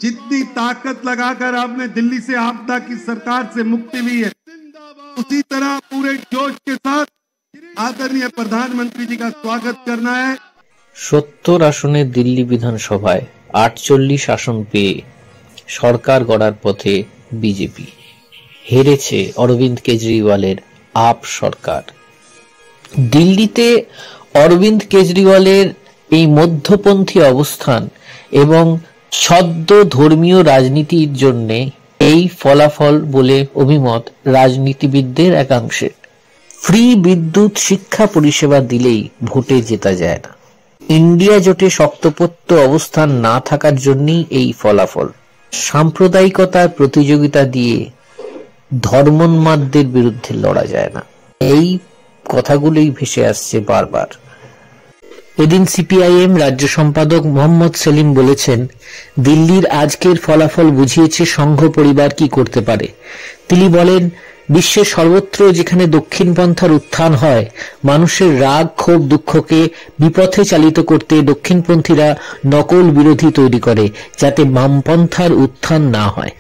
जितनी ताकत लगाकर आपने दिल्ली से आपदा की सरकार से मुक्ति ली है, उसी तरह पूरे जोश के साथ आदरणीय प्रधानमंत्री जी का स्वागत करना है। 70 আসনে দিল্লি বিধানসভায় 48 আসন পেয়ে সরকার গড়ার পথে বিজেপি। হেরেছে অরবিন্দ কেজরিওয়ালের আপ সরকার। দিল্লিতে অরবিন্দ কেজরিওয়ালের এই মধ্যপন্থী অবস্থান এবং ছদ্ম ধর্মীয় রাজনীতির জন্য এই ফলাফল বলে অভিমত রাজনীতিবিদদের একাংশে। ফ্রি বিদ্যুৎ শিক্ষা পরিষেবা দিলেই ভোটে জেতা যায় না। ইন্ডিয়া জোটে শক্তপোক্ত অবস্থান না থাকার জন্যই এই ফলাফল। সাম্প্রদায়িকতার প্রতিযোগিতা দিয়ে ধর্মোন্মাদদের বিরুদ্ধে লড়া যায় না, এই কথাগুলোই ভেসে আসছে বারবার। এদিন সিপিআইএম রাজ্য সম্পাদক মোহাম্মদ সেলিম বলেছেন, দিল্লির আজকের ফলাফল বুঝিয়েছে সংঘ পরিবার কি করতে পারে। তিনি বলেন, বিশ্বের সর্বত্র যেখানে দক্ষিণপন্থার উত্থান হয়, মানুষের রাগ ক্ষোভ দুঃখকে বিপথে চালিত করতে দক্ষিণপন্থীরা নকল বিরোধী তৈরি করে, যাতে বামপন্থার উত্থান না হয়।